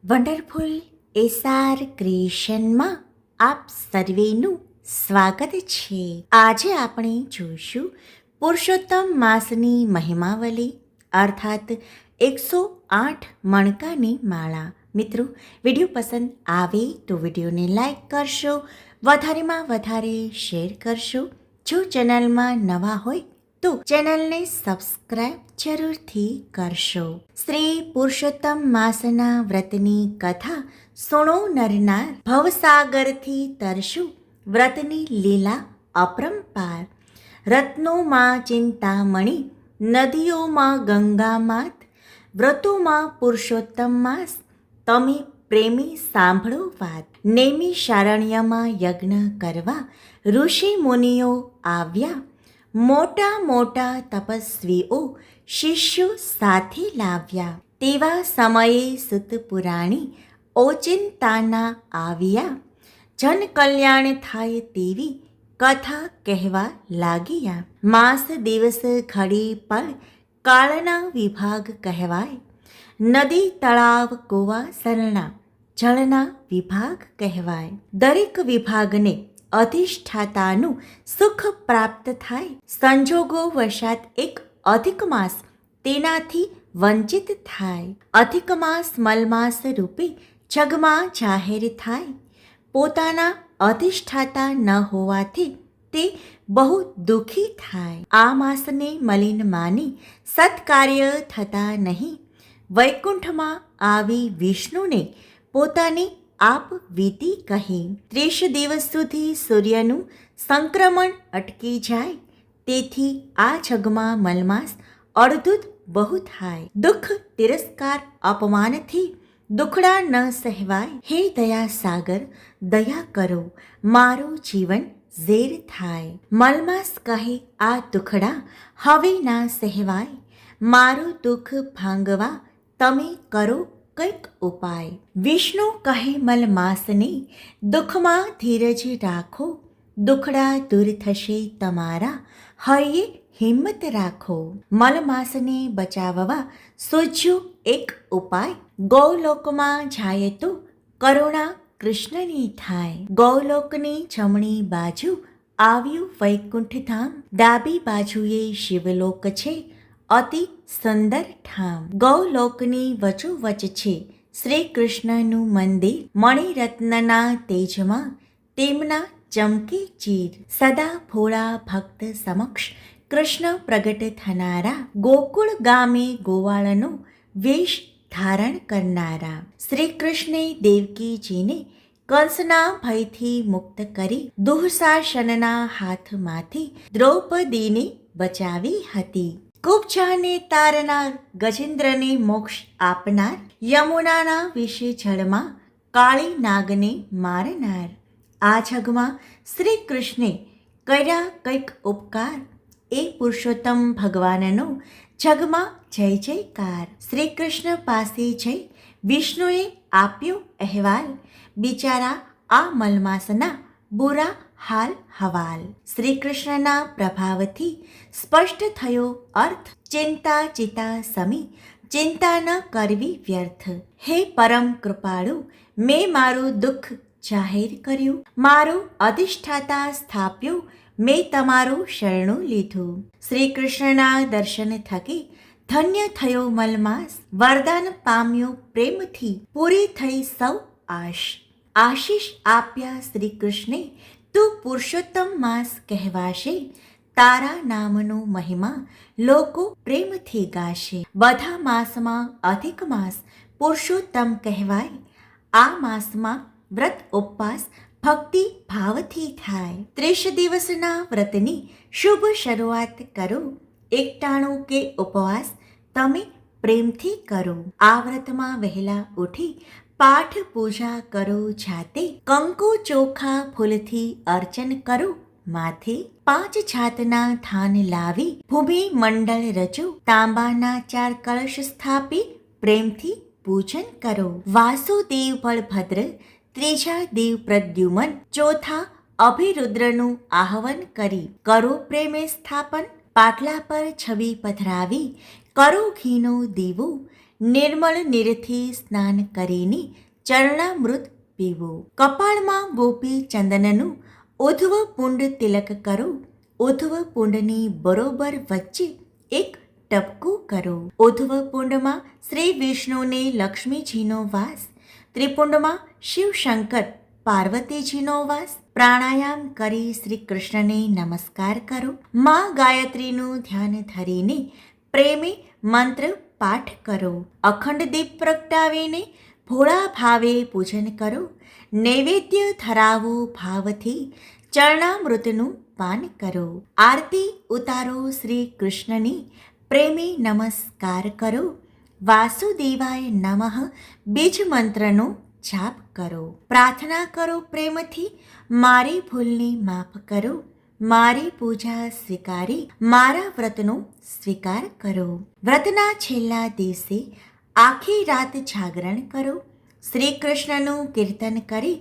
Wonderful SR ક્રિએશનમાં આપ સર્વેનું સ્વાગત છે. આજે આપણે જોઈશું પુરુષોત્તમ માસની મહિમાવલી અર્થાત 108 મણકાની માળા. મિત્રો, વિડીયો પસંદ આવે તો વિડીયોને લાઈક કરશો, વધારેમાં વધારે શેર કરશો. જો ચેનલમાં નવા હોય તો ચેનલને સબસ્ક્રાઇબ જરૂરથી કરશો. શ્રી પુરુષોત્તમ માસના વ્રતની કથા સુણો નરનાર, ભવસાગરથી તરશું વ્રતની લીલા અપરંપાર. રત્નોમાં ચિંતામણી, નદીઓમાં ગંગામાત, વ્રતોમાં પુરુષોત્તમ માસ, તમે પ્રેમી સાંભળો વાત. નેમિ શારણ્યમાં યજ્ઞ કરવા ઋષિ મુનિઓ આવ્યા, મોટા મોટા તપસ્વીઓ શિષ્યો સાથે લાવ્યા. તેવા સમયે સુત પુરાણી ઓચિંતાના આવ્યા, જન કલ્યાણ થાય તેવી કથા કહેવા લાગ્યા. માસ દિવસ ઘડી પળ કાળના વિભાગ કહેવાય, નદી તળાવ કુવા સરણા જળના વિભાગ કહેવાય. દરેક વિભાગને અધિષ્ઠાતાનું સુખ પ્રાપ્ત થાય. સંજોગો વશાત એક અધિક માસ તેનાથી વંચિત થાય. અધિક માસ મલમાસ રૂપે જગમાં જાહેર થાય. પોતાના અધિષ્ઠાતા ન હોવાથી તે બહુ દુઃખી થાય. આ માસને મલિન માની સત્કાર્ય થતા નહીં. વૈકુંઠમાં આવી વિષ્ણુને પોતાની આપ વીતી કહી. 30 દિવસ સુધી સૂર્યનું સંક્રમણ અટકી જાય. તેથી આ જગમાં મલમાસ અડધૂત બહુ થાય. દુઃખ તિરસ્કાર અપમાનથી દુખડા ન સહેવાય. હે દયા સાગર, દયા કરો, મારું જીવન ઝેર થાય. મલમાસ કહે આ દુખડા હવે ના સહેવાય. મારું દુઃખ ભાંગવા તમે કરો કંઈક ઉપાય. વિષ્ણુ કહે મલમાસને, દુઃખમાં ધીરજ રાખો, દુખડા દૂર થશે તમારા, હૈયે હિંમત રાખો. મલમાસને બચાવવા સૂચ્યો એક ઉપાય. ગૌલોકમાં જાય તો કરુણા કૃષ્ણની થાય. ગૌલોકની જમણી બાજુ આવ્યું વૈકુંઠ ધામ, ડાબી બાજુએ શિવલોક છે અતિ સુંદર ઠામ. ગૌલોકની વચોવચ છે શ્રી કૃષ્ણનું મંદિર, મણિરત્નના તેજમાં તેમના ચમકે ચીર. સદા ભોળા ભક્ત સમક્ષ કૃષ્ણ પ્રગટ થનારા, ગોકુળ ગામે ગોવાળનો વેશ ધારણ કરનારા. શ્રી કૃષ્ણે દેવકીજીને કંસના ભયથી મુક્ત કરી દુઃશાસનના હાથમાંથી દ્રૌપદીને બચાવી હતી. કુબ્જાને તારનાર, ગજેન્દ્રને મોક્ષ આપનાર, યમુનાના વિષ જળમાં કાળી નાગને મારનાર. આ જગમાં શ્રી કૃષ્ણે કર્યા કંઈક ઉપકાર, એ પુરુષોત્તમ ભગવાનનો જગમાં જય જયકાર. શ્રી કૃષ્ણ પાસે જઈ વિષ્ણુએ આપ્યો અહેવાલ, બિચારા આ મલમાસના બુરા હાલ હવાલ. શ્રી કૃષ્ણના પ્રભાવથી સ્પષ્ટ થયો અર્થ, ચિંતા ચિતા સમી, ચિંતા ન કરવી વ્યર્થ. હે પરમ કૃપાળુ, મેં મારું દુઃખ જાહેર કર્યું, મારું અધિષ્ઠાતા સ્થાપ્યું, મેં તમારું શરણું લીધું. શ્રી કૃષ્ણના દર્શન થકી ધન્ય થયો મલમાસ, વરદાન પામ્યો પ્રેમથી, પૂરી થઈ સૌ આશ. આશીષ આપ્યા શ્રી કૃષ્ણે, તું પુરુષોત્તમ માસ કહેવાશે, તારા નામનો મહિમા લોકો પ્રેમથી ગાશે. બધા માસમાં અધિક માસ પુરુષોત્તમ કહેવાય. આ માસમાં વ્રત ઉપવાસ ભક્તિ ભાવથી થાય. 30 દિવસના વ્રતની શુભ શરૂઆત કરો. એકટાણું કે ઉપવાસ તમે પ્રેમથી કરો. આ વ્રતમાં વહેલા ઉઠી પાઠ પૂજા કરો જાતે. કંકુ ચોખા ફૂલથી અર્ચન કરો માથે. 5 જાતના ધાન લાવી ભૂમિ મંડળ રચો. તાંબાના 4 કળશ સ્થાપી પ્રેમથી પૂજન કરો. વાસુદેવ બળભદ્ર, ત્રીજા દેવ પ્રદ્યુમન, ચોથા અભિરુદ્રનું આહવન કરી કરો પ્રેમે સ્થાપન. પાટલા પર છબી પધરાવી કરો ઘીનો દીવો, નિર્મળ નીરથી સ્નાન કરીને ચરણામૃત પીવું. કપાળમાં ગોપી ચંદનનું ઉધ્વ પુંડ તિલક કરો. ઉધ્વ પુંડની બરોબર વચ્ચે એક ટપકું કરો. ઉધ્વ પુંડમાં શ્રી વિષ્ણુને લક્ષ્મીજીનો વાસ, ત્રિપુંડમાં શિવશંકર પાર્વતીજીનો વાસ. પ્રાણાયામ કરી શ્રી કૃષ્ણને નમસ્કાર કરો. માં ગાયત્રીનું ધ્યાન ધરીને પ્રેમે મંત્ર પાઠ કરો. અખંડ દીપ પ્રગટાવીને ભોળા ભાવે પૂજન કરો. નૈવેદ્ય ધરાવો ભાવથી ચરણામૃતનું પાન કરો. આરતી ઉતારો શ્રી કૃષ્ણની પ્રેમે નમસ્કાર કરો. વાસુદેવાય નમઃ બીજ મંત્રનો જાપ કરો. પ્રાર્થના કરો પ્રેમથી, મારી ભૂલને માફ કરો. મારી પૂજા સ્વીકારી મારા વ્રતનો સ્વીકાર કરો. વ્રતના છેલ્લા દિવસે આખી રાત જાગરણ કરો. શ્રી કૃષ્ણનું કીર્તન કરી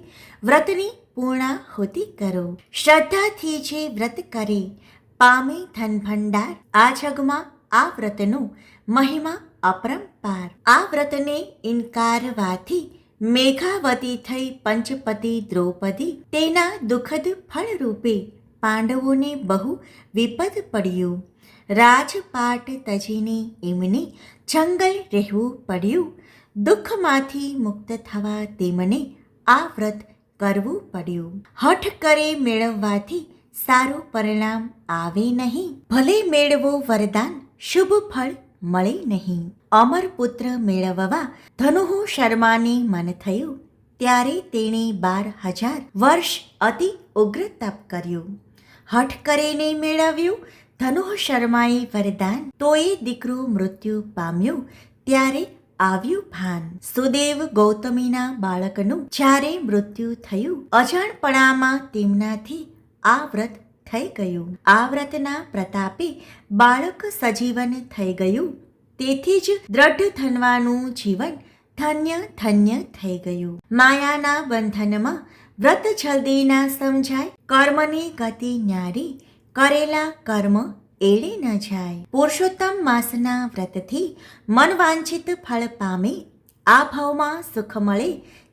વ્રતની પૂર્ણાહુતિ કરો. શ્રદ્ધાથી જે વ્રત કરે પામે ધન ભંડાર. આ જગમાં આ વ્રતનો મહિમા અપરંપાર. આ વ્રતને ઇનકારવાથી મેઘાવતી થઈ પંચપતિ દ્રૌપદી, તેના દુઃખદ ફળરૂપે પાંડવોને બહુ વિપદ પડ્યું. રાજપાટ તજીને એમને જંગલ રહેવું પડ્યું. દુઃખમાંથી મુક્ત થવા તેમને આ વ્રત કરવું પડ્યું. હઠ કરે મેળવવાથી સારું પરિણામ આવે નહીં. ભલે મેળવો વરદાન, શુભ ફળ મળે નહીં. અમરપુત્ર મેળવવા ધનુહુ શર્માને મન થયું. ત્યારે તેણે 12,000 વર્ષ અતિ ઉગ્ર તપ કર્યું. હઠ કરીને મેળવ્યું ધનુહ શર્માએ વરદાન. તોય દીકરો મૃત્યુ પામ્યો ત્યારે આવ્યું ભાન. સુદેવ ગૌતમીના બાળકનું જ્યારે મૃત્યુ થયું, અજાણપણામાં તેમનાથી આ વ્રત થઈ ગયું. આ વ્રતના પ્રતાપે બાળક સજીવન થઈ ગયું. તેથી જ દ્રઢ ધનવાનું જીવન ધન્ય ધન્ય થઈ ગયું. માયાના બંધનમાં વ્રત જલ્દી ના સમજાય. કર્મની ગતિ ન્યારી, કરેલા કર્મ એળે ન જાય. પુરુષોત્તમ માસના વ્રતથી મનવાંછિત ફળ પામે. આ ભાવમાં સુખ મળે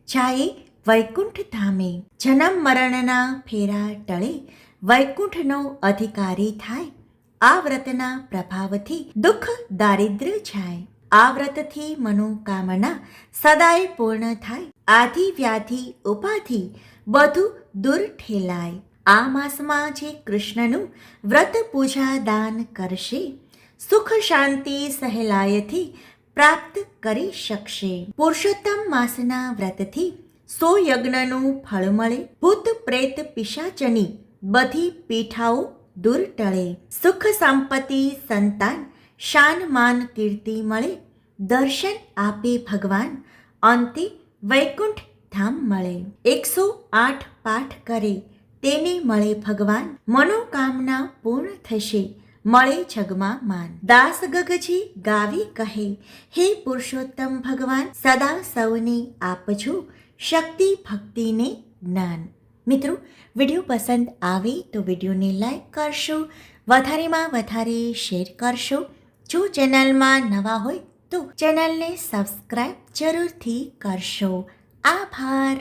જાય વૈકુંઠ ધામે. જન્મ મરણના ફેરા ટળે, વૈકુંઠનો અધિકારી થાય. આ વ્રતના પ્રભાવથી દુઃખ દારિદ્ર્ય જાય. આ વ્રતથી મનોકામના સદાય પૂર્ણ થાય. આધિ વ્યાધિ ઉપાધિ બધું દૂર ઠેલાય. આ માસમાં જે કૃષ્ણનું વ્રત પૂજા દાન કરશે, સુખ શાંતિ સહેલાયથી પ્રાપ્ત કરી શકશે. પુરુષોત્તમ માસના વ્રતથી 100 યજ્ઞનું ફળ મળે. ભૂત પ્રેત પિશાચની બધી પીઠાઓ દૂર ટળે. સુખ સંપત્તિ સંતાન શાન માન કીર્તિ મળે. દર્શન આપે ભગવાન, અંતે વૈકુંઠ ધામ મળે. 108 પાઠ કરે તેને મળે ભગવાન. મનોકામના પૂર્ણ થશે, મળે જગમાં માન. દાસ ગગજી ગાવી કહે, હે પુરુષોત્તમ ભગવાન, સદા સૌને આપજો શક્તિ ભક્તિને જ્ઞાન. મિત્રો, વિડીયો પસંદ આવે તો વિડીયોને લાઈક કરશો, વધારેમાં વધારે શેર કરશો. જો ચેનલમાં નવા હોય તો ચેનલને સબસ્ક્રાઈબ જરૂરથી કરશો. આભાર.